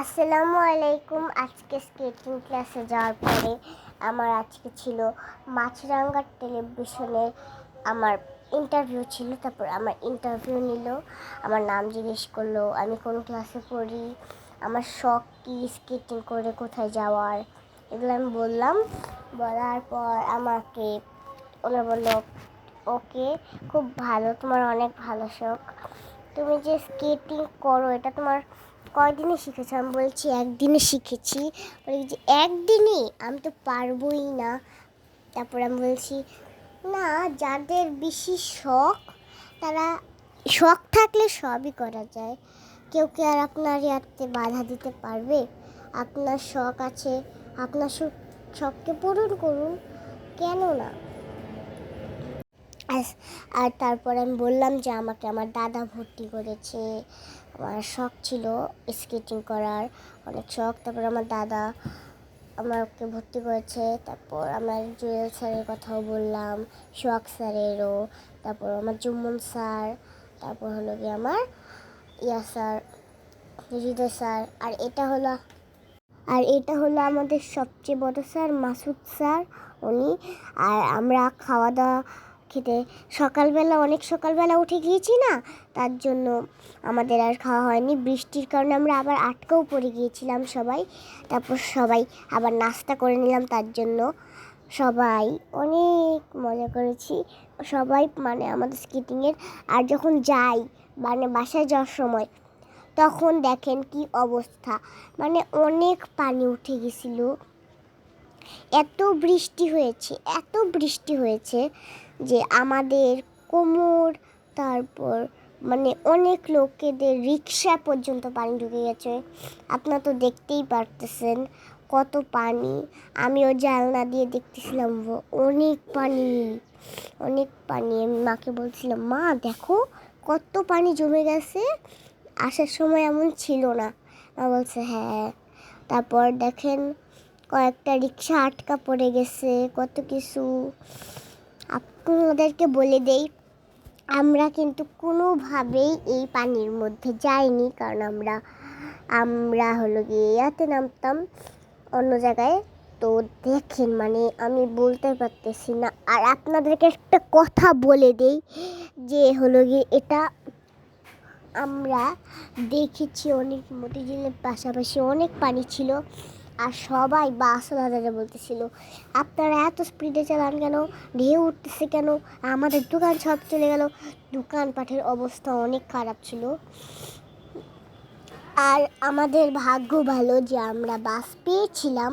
আসসালামু আলাইকুম। আজকে স্কেটিং ক্লাসে যাওয়ার পরে আমার আজকে ছিল মাছরাঙ্গা টেলিভিশনের আমার ইন্টারভিউ ছিল। তারপর আমার ইন্টারভিউ নিল, আমার নাম জিজ্ঞেস করলো, আমি কোন ক্লাসে পড়ি, আমার শখ কী, স্কেটিং করে কোথায় যাওয়ার, এগুলো আমি বললাম। বলার পর আমাকে ওরা বললো, ওকে, খুব ভালো, তোমার অনেক ভালো শখ, তুমি যে স্কেটিং করো এটা তোমার কয়দিনে শিখেছো? আমি বলছি একদিনে শিখেছি। বলি যে একদিনে? আমি তো পারবোই না। তারপর আমি বলছি না, যাদের বেশি শখ, তারা শখ থাকলে সবই করা যায়। কেউ কি আর আপনার ইয়াতে বাধা দিতে পারবে? আপনার শখ আছে, আপনার শখকে পূরণ করুন, কেন না? আর তারপর আমি বললাম যে আমাকে আমার দাদা ভর্তি করেছে, আমার শখ ছিল স্কেটিং করার, অনেক শখ। তারপর আমার দাদা আমাকে ভর্তি করেছে। তারপর আমার জুয়েল স্যারের কথাও বললাম, শখ স্যারেরও, তারপর আমার জুম্মন স্যার, তারপর হলো গিয়ে আমার স্যার, হৃদয় স্যার, আর এটা হলো আমাদের সবচেয়ে বড় স্যার মাসুদ স্যার, উনি। আর আমরা খাওয়া দাওয়া খেতে অনেক সকালবেলা উঠে গিয়েছি না, তার জন্য আমাদের আর খাওয়া হয়নি। বৃষ্টির কারণে আমরা আবার আটকেও পড়ে গিয়েছিলাম সবাই। তারপর সবাই আবার নাস্তা করে নিলাম, তার জন্য সবাই অনেক মজা করেছি সবাই, আমাদের স্কেটিংয়ের। আর যখন যাই বাসায় যাওয়ার সময়, তখন দেখেন কি অবস্থা, অনেক পানি উঠে গেছিল, এত বৃষ্টি হয়েছে যে আমাদের কোমর, তারপর অনেক লোকেদের রিক্সা পর্যন্ত পানি ঢুকে গেছে। আপনারা তো দেখতেই পারতেছেন কত পানি। আমিও জানলা দিয়ে দেখতেছিলাম, অনেক পানি। আমি মাকে বলছিলাম, মা দেখো কত পানি জমে গেছে, আসার সময় এমন ছিল না। মা বলছে হ্যাঁ। তারপর দেখেন কয়েকটা রিক্সা আটকা পড়ে গেছে, কত কিছু। আপনাদেরকে বলে দেই, আমরা কিন্তু কোনোভাবেই এই পানির মধ্যে যাইনি, কারণ আমরা হলো গিয়ে ইয়াতে নামতাম অন্য জায়গায়। তো দেখেন আমি বলতে পারতেছি না। আর আপনাদেরকে একটা কথা বলে দেই যে হলো গিয়ে এটা আমরা দেখেছি, অনেক মতিঝিলের পাশাপাশি অনেক পানি ছিল। আর সবাই বাসওয়ালারা বলতেছিল, আপনারা এত স্পিডে চালান কেন, ঢেউ উঠতেছে কেন, আমাদের দোকান সব চলে গেল। দোকানপাটের অবস্থা অনেক খারাপ ছিল। আর আমাদের ভাগ্য ভালো যে আমরা বাস পেয়েছিলাম,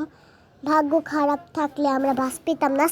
ভাগ্য খারাপ থাকলে আমরা বাস পেতাম না।